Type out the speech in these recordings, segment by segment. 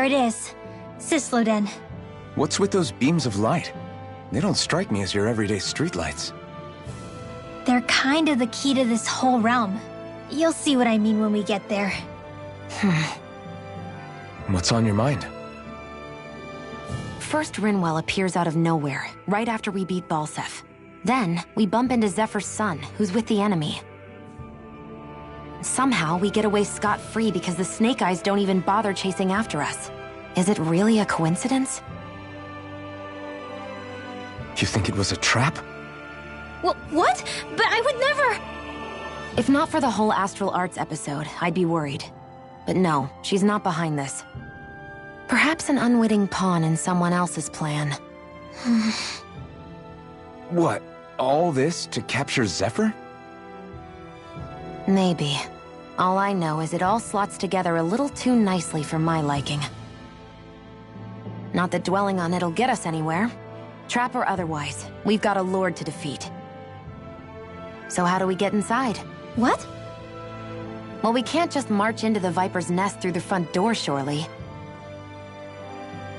There it is. Cisloden. What's with those beams of light? They don't strike me as your everyday streetlights. They're kind of the key to this whole realm. You'll see what I mean when we get there. What's on your mind? First, Rinwell appears out of nowhere, right after we beat Balseph. Then, we bump into Zephyr's son, who's with the enemy. Somehow, we get away scot-free because the Snake Eyes don't even bother chasing after us. Is it really a coincidence? You think it was a trap? What? But I would never... If not for the whole Astral Arts episode, I'd be worried. But no, she's not behind this. Perhaps an unwitting pawn in someone else's plan. What? All this to capture Zephyr? Maybe. All I know is it all slots together a little too nicely for my liking. Not that dwelling on it'll get us anywhere. Trap or otherwise, we've got a lord to defeat. So how do we get inside? What? Well, we can't just march into the Viper's nest through the front door, surely.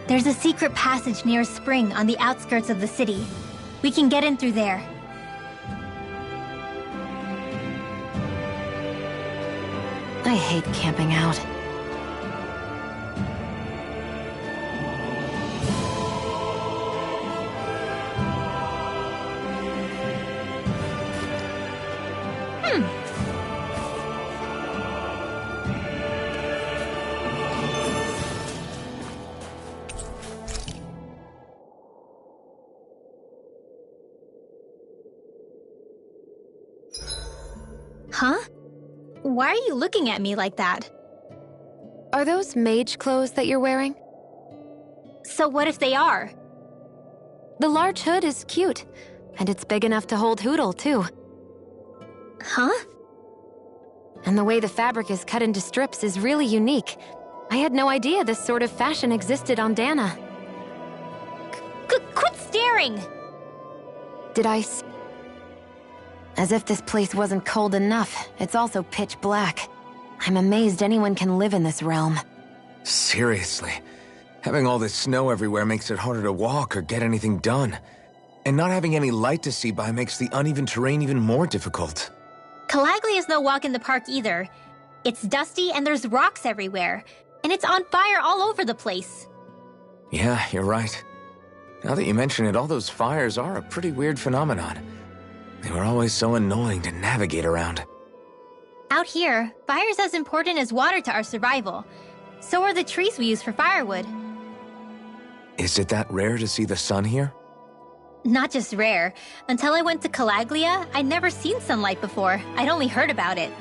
There's a secret passage near a spring on the outskirts of the city. We can get in through there. I hate camping out. Huh? Why are you looking at me like that? Are those mage clothes that you're wearing? So what if they are? The large hood is cute, and it's big enough to hold Hootle, too. Huh? And the way the fabric is cut into strips is really unique. I had no idea this sort of fashion existed on Dana. Quit staring! Did I As if this place wasn't cold enough, it's also pitch black. I'm amazed anyone can live in this realm. Seriously. Having all this snow everywhere makes it harder to walk or get anything done. And not having any light to see by makes the uneven terrain even more difficult. Calaglia is no walk in the park either. It's dusty and there's rocks everywhere. And it's on fire all over the place. Yeah, you're right. Now that you mention it, all those fires are a pretty weird phenomenon. They were always so annoying to navigate around. Out here, fire's as important as water to our survival. So are the trees we use for firewood. Is it that rare to see the sun here? Not just rare. Until I went to Calaglia, I'd never seen sunlight before. I'd only heard about it.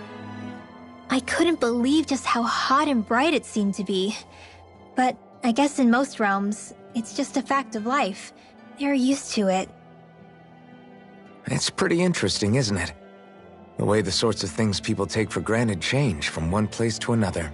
I couldn't believe just how hot and bright it seemed to be. But I guess in most realms, it's just a fact of life. They're used to it. It's pretty interesting, isn't it? The way the sorts of things people take for granted change from one place to another.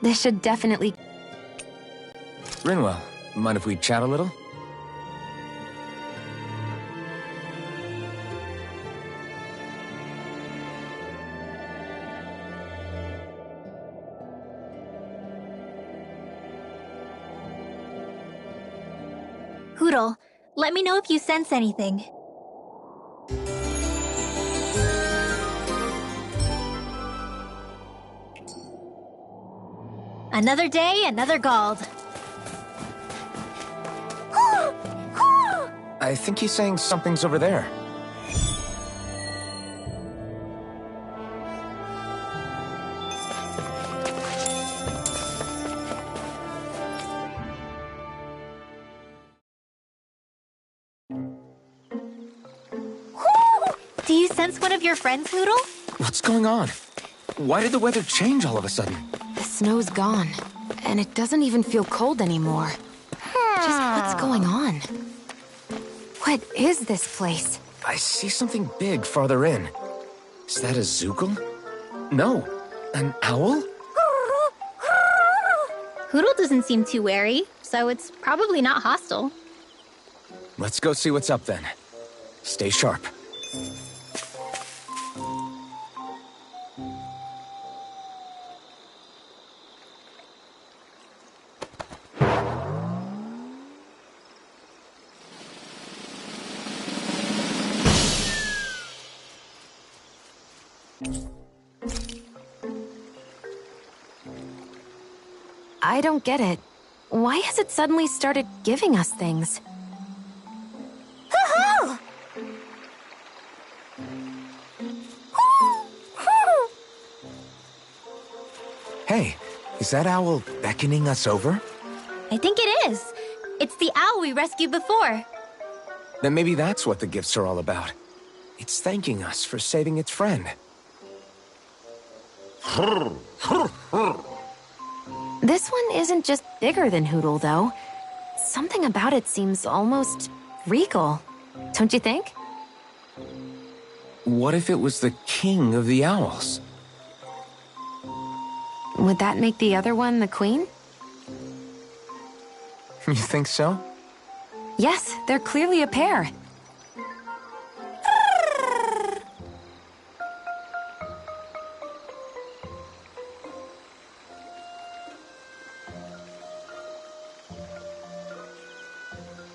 This should definitely... Rinwell, mind if we chat a little? Hootle, let me know if you sense anything. Another day, another Gald. I think he's saying something's over there. Do you sense one of your friends, Hootle? What's going on? Why did the weather change all of a sudden? The snow's gone, and it doesn't even feel cold anymore. Just what's going on? What is this place? I see something big farther in. Is that a Zoogle? No, an owl? Hootle doesn't seem too wary, so it's probably not hostile. Let's go see what's up then. Stay sharp. I don't get it. Why has it suddenly started giving us things? Hey, is that owl beckoning us over? I think it is. It's the owl we rescued before. Then maybe that's what the gifts are all about. It's thanking us for saving its friend. This one isn't just bigger than Hootle, though. Something about it seems almost regal. Don't you think? What if it was the king of the owls? Would that make the other one the queen? You think so? Yes, they're clearly a pair.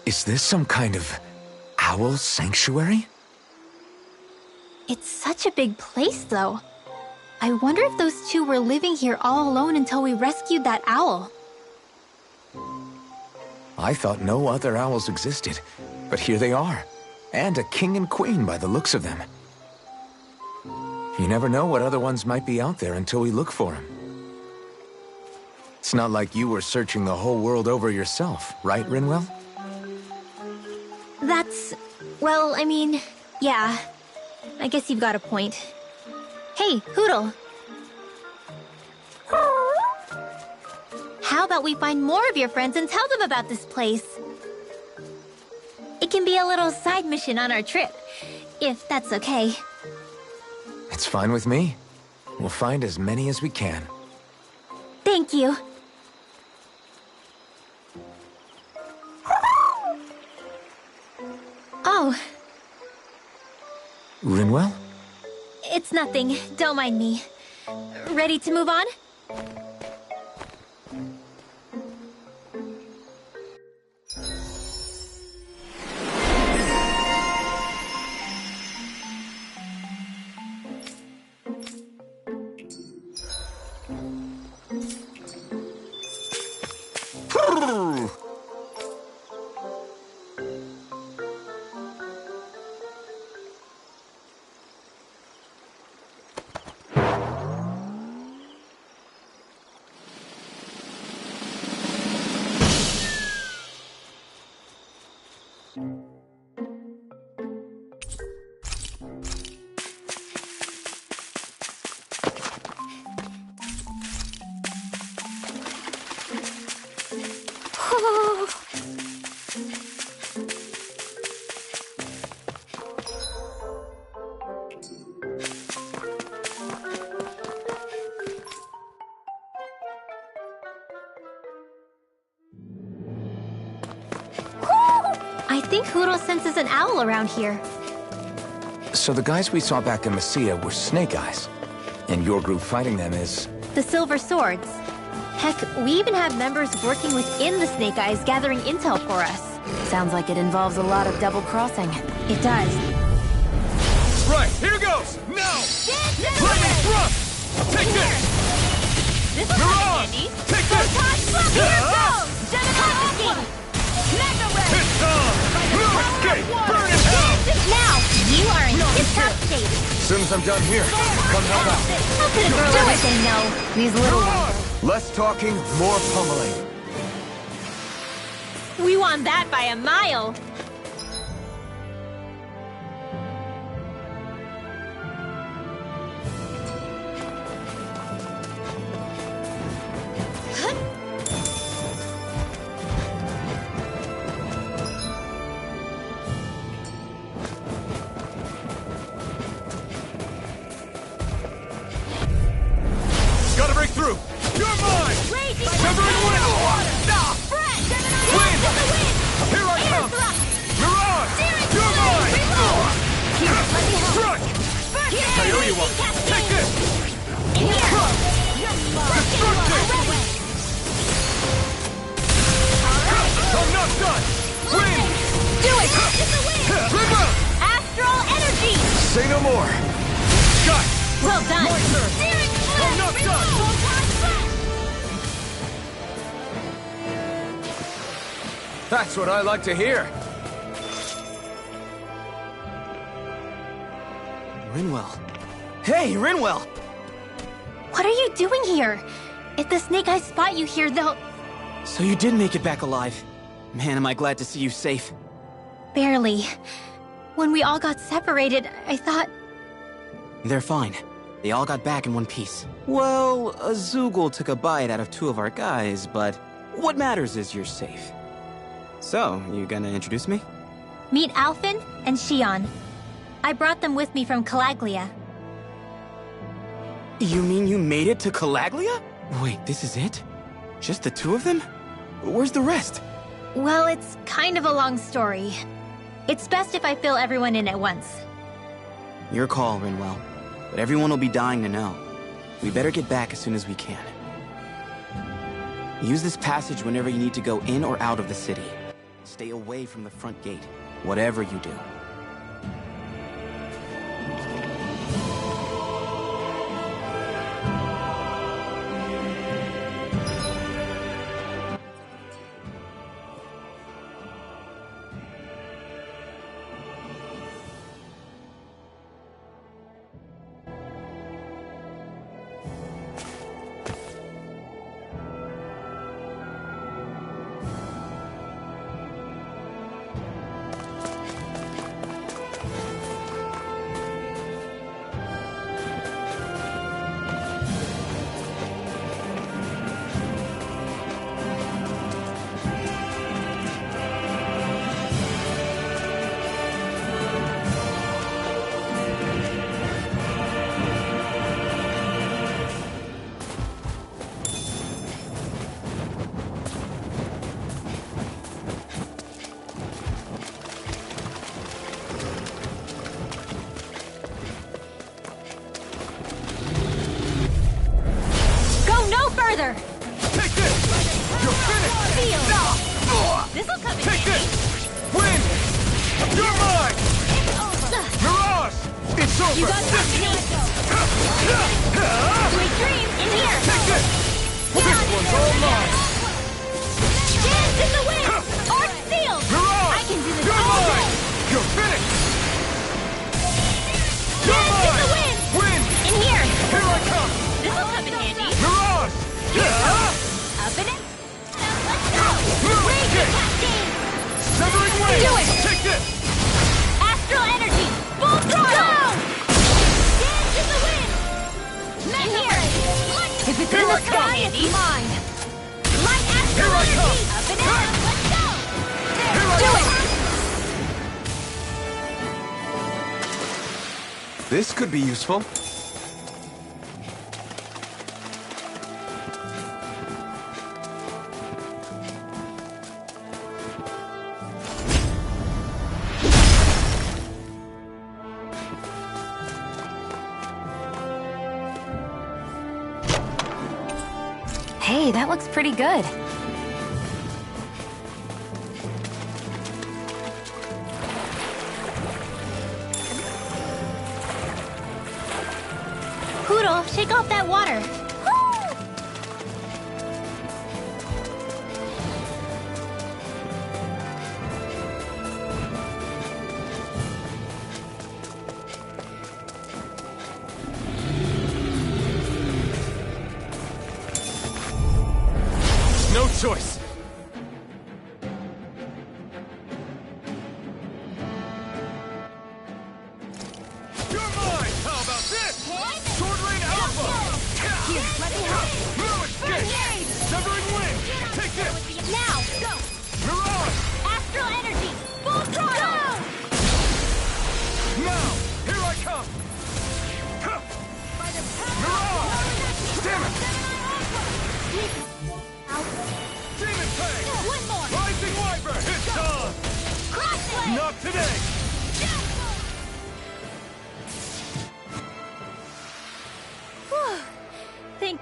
Is this some kind of owl sanctuary? It's such a big place, though. I wonder if those two were living here all alone until we rescued that owl. I thought no other owls existed, but here they are. And a king and queen by the looks of them. You never know what other ones might be out there until we look for them. It's not like you were searching the whole world over yourself, right, Rinwell? Well, I mean, yeah. I guess you've got a point. Hey, Hootle. How about we find more of your friends and tell them about this place? It can be a little side mission on our trip, if that's okay. It's fine with me. We'll find as many as we can. Thank you. Oh. Rinwell? It's nothing. Don't mind me. Ready to move on? I think Hootle senses an owl around here. So the guys we saw back in Messia were Snake Eyes, and your group fighting them is... The Silver Swords. Heck, we even have members working within the Snake Eyes gathering intel for us. Sounds like it involves a lot of double-crossing. It does. Right, here goes! Now! Lightning thrust! Take this! This is handy. Take this! Here goes! Gemini! Mega Red! It's on! No escape! Burn in hell! Now, you are in tip-top shape. As soon as I'm done here, come help out. How could a girl ever say no? These little ones. Less talking, more pummeling. We won that by a mile. Gotta break through! You're mine! Raging Severing wind! Fred! everyone! Take this! Destruction! I'm not done! Win! Do it! River! Astral energy! Say no more! Cut! Well done! My turn! I'm not done! That's what I like to hear! Rinwell. Hey, Rinwell! What are you doing here? If the Snake Eyes spot you here, they'll... So you did make it back alive. Man, am I glad to see you safe. Barely. When we all got separated, I thought... They're fine. They all got back in one piece. Well, Azugul took a bite out of 2 of our guys, but what matters is you're safe. So, you gonna introduce me? Meet Alphen and Xion. I brought them with me from Calaglia. You mean you made it to Calaglia? Wait, this is it? Just the 2 of them? Where's the rest? Well, it's kind of a long story. It's best if I fill everyone in at once. Your call, Rinwell. But everyone will be dying to know. We better get back as soon as we can. Use this passage whenever you need to go in or out of the city. Stay away from the front gate, whatever you do. This'll come in Take handy. this! Win! You're mine! Mirage! It's over! You got company! Sweet dreams in here! Take this! This one's all mine! Dance in the wind! Arc sealed! Mirage! I can do this You're all mine! day! You're finished! You're Dance in mine! the wind! Win! In here! Here I come! This'll come in handy! Mirage! Up in it! Let's go! Move! Raise the cascade! Severing Wave! Do it! Take this! Astral energy! Full throttle! Dance in the wind! In here! If it's in the sky, it's mine! Light astral Here I energy! come! Up and out! Let's go! Here I Do come! This could be useful. Hey, that looks pretty good. Poodle, shake off that water. No choice. You're mine! How about this? Sword Rain Alpha! Here, let me help. No escape! Severing Wind! Take this! Now, go! Mirage! Astral energy! Full throttle! Now! Here I come! Huh. Mirage! Damn it! Demon Fang! One more! Rising Wyvern! It's on! Crossblade! Not today!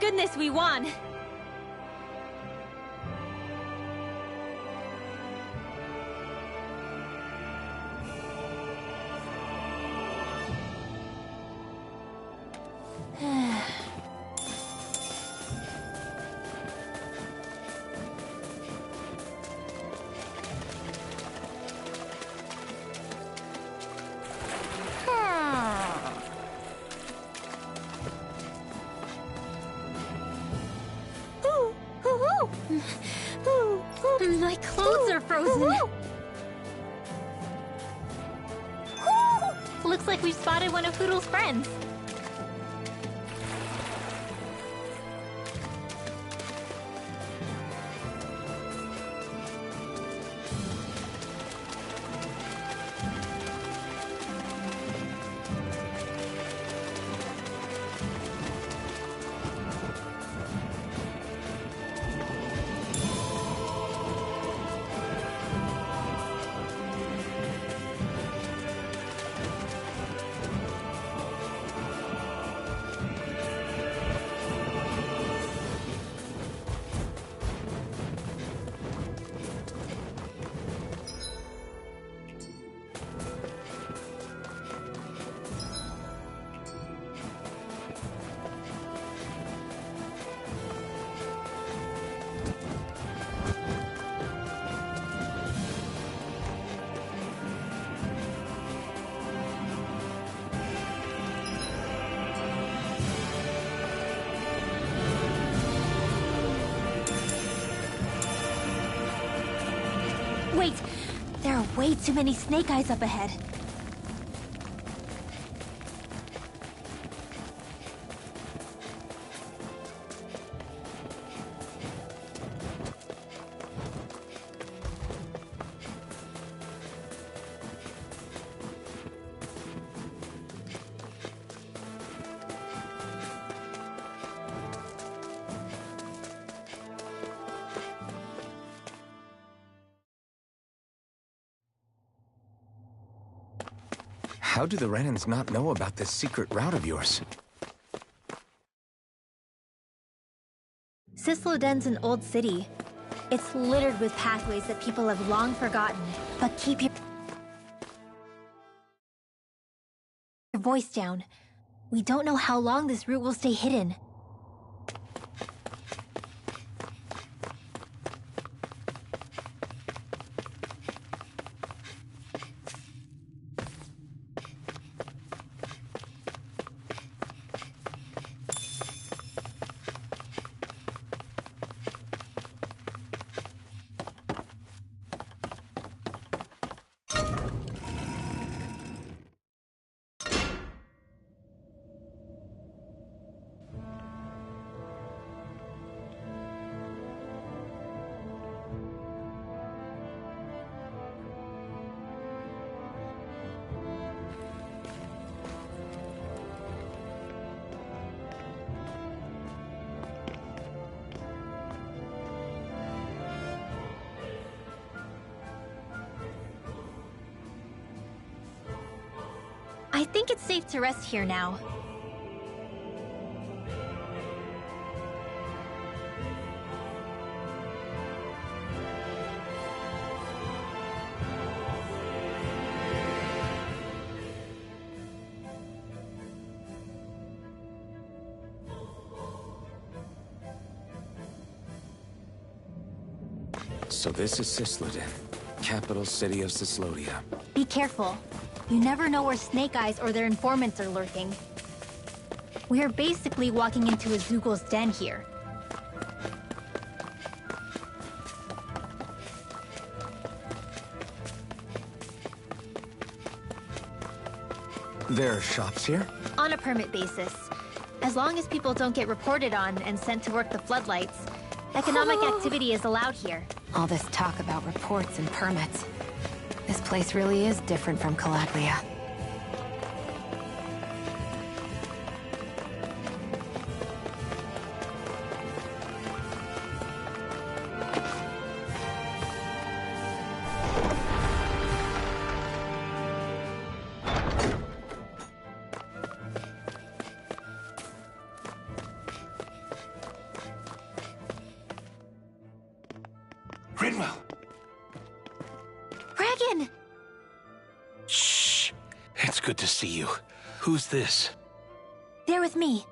goodness we won! My clothes are frozen. Looks like we've spotted one of Poodle's friends. Wait! There are way too many snake eyes up ahead. How do the Renans not know about this secret route of yours? Cisloden's an old city. It's littered with pathways that people have long forgotten. But keep your voice down. We don't know how long this route will stay hidden. I think it's safe to rest here now. So this is Cisloden, capital city of Cyslodia. Be careful. You never know where Snake Eyes or their informants are lurking. We're basically walking into a Zoogl's den here. There are shops here? On a permit basis. As long as people don't get reported on and sent to work the floodlights, economic activity is allowed here. All this talk about reports and permits. This place really is different from Calaglia. Regan! Shh. It's good to see you. Who's this? They're with me.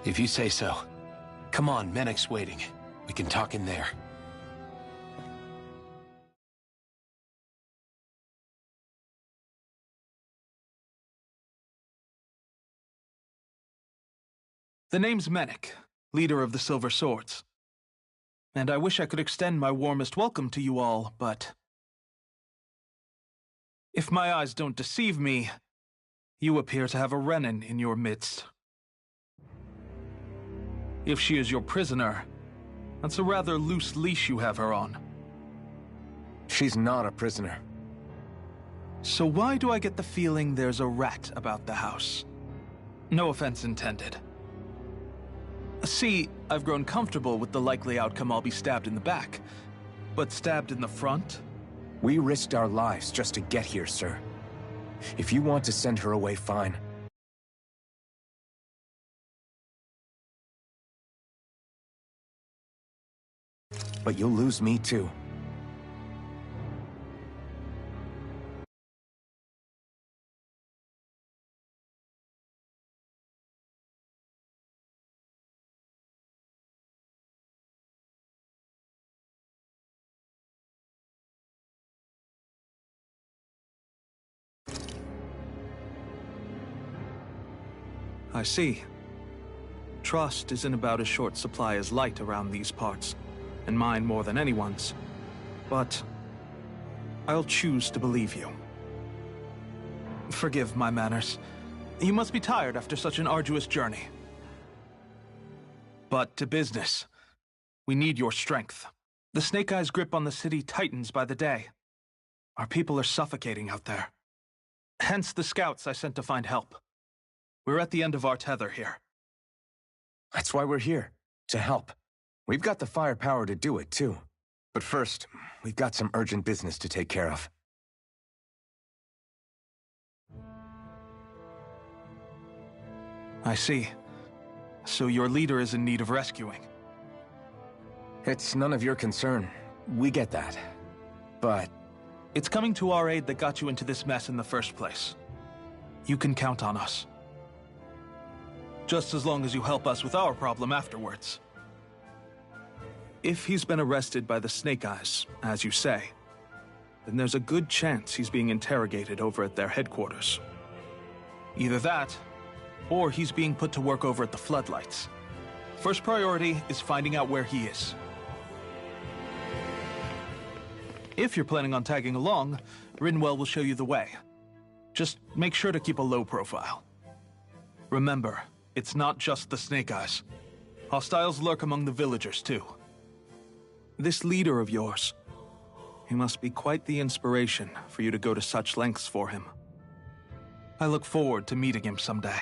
If you say so. Come on, Menek's waiting. We can talk in there. The name's Menek, leader of the Silver Swords. And I wish I could extend my warmest welcome to you all, but... if my eyes don't deceive me, you appear to have a Renan in your midst. If she is your prisoner, that's a rather loose leash you have her on. She's not a prisoner. So why do I get the feeling there's a rat about the house? No offense intended. See, I've grown comfortable with the likely outcome I'll be stabbed in the back. But stabbed in the front? We risked our lives just to get here, sir. If you want to send her away, fine. But you'll lose me too. I see. Trust isn't about as short supply as light around these parts, and mine more than anyone's. But I'll choose to believe you. Forgive my manners. You must be tired after such an arduous journey. But to business. We need your strength. The Snake Eyes' grip on the city tightens by the day. Our people are suffocating out there. Hence the scouts I sent to find help. We're at the end of our tether here. That's why we're here, to help. We've got the firepower to do it, too. But first, we've got some urgent business to take care of. I see. So your leader is in need of rescuing. It's none of your concern. We get that. But... it's coming to our aid that got you into this mess in the first place. You can count on us. Just as long as you help us with our problem afterwards. If he's been arrested by the Snake Eyes, as you say, then there's a good chance he's being interrogated over at their headquarters. Either that, or he's being put to work over at the Floodlights. First priority is finding out where he is. If you're planning on tagging along, Rinwell will show you the way. Just make sure to keep a low profile. Remember, it's not just the Snake Eyes. Hostiles lurk among the villagers, too. This leader of yours, he must be quite the inspiration for you to go to such lengths for him. I look forward to meeting him someday.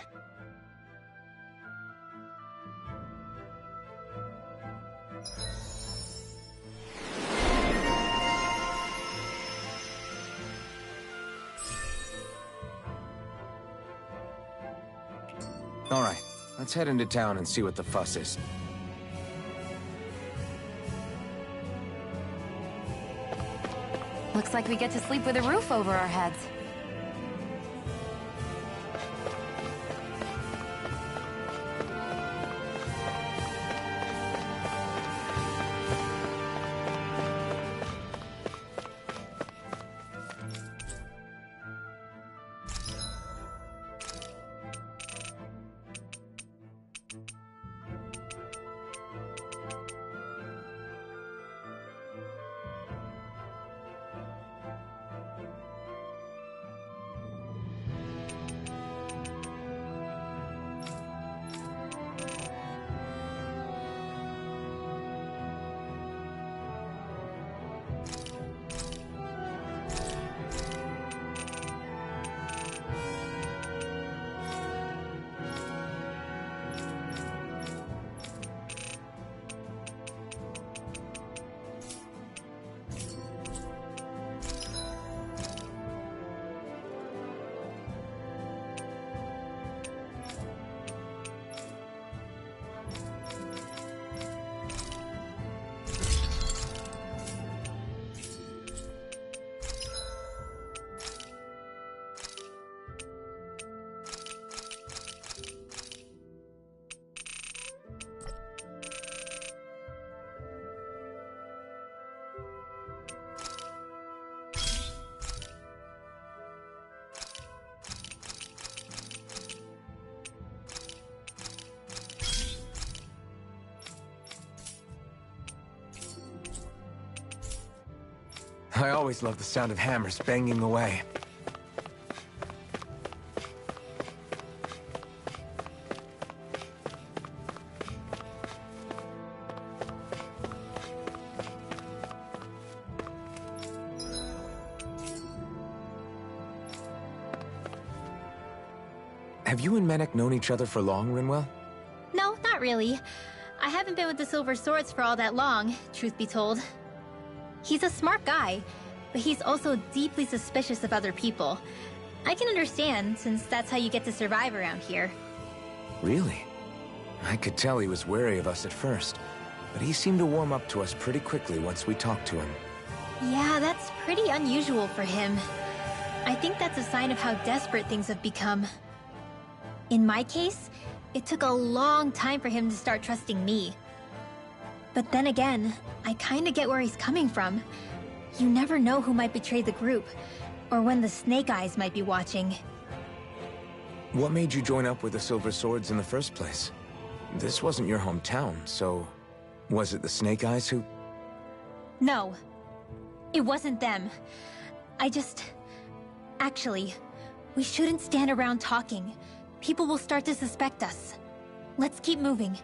all right, let's head into town and see what the fuss is. Looks like we get to sleep with a roof over our heads. I always love the sound of hammers banging away. Have you and Menek known each other for long, Rinwell? No, not really. I haven't been with the Silver Swords for all that long, truth be told. He's a smart guy, but he's also deeply suspicious of other people. I can understand, since that's how you get to survive around here. Really? I could tell he was wary of us at first, but he seemed to warm up to us pretty quickly once we talked to him. Yeah, that's pretty unusual for him. I think that's a sign of how desperate things have become. In my case, it took a long time for him to start trusting me. But then again, I kinda get where he's coming from. You never know who might betray the group, or when the Snake Eyes might be watching. What made you join up with the Silver Swords in the first place? This wasn't your hometown, so... was it the Snake Eyes who... No. It wasn't them. Actually, we shouldn't stand around talking. People will start to suspect us. Let's keep moving.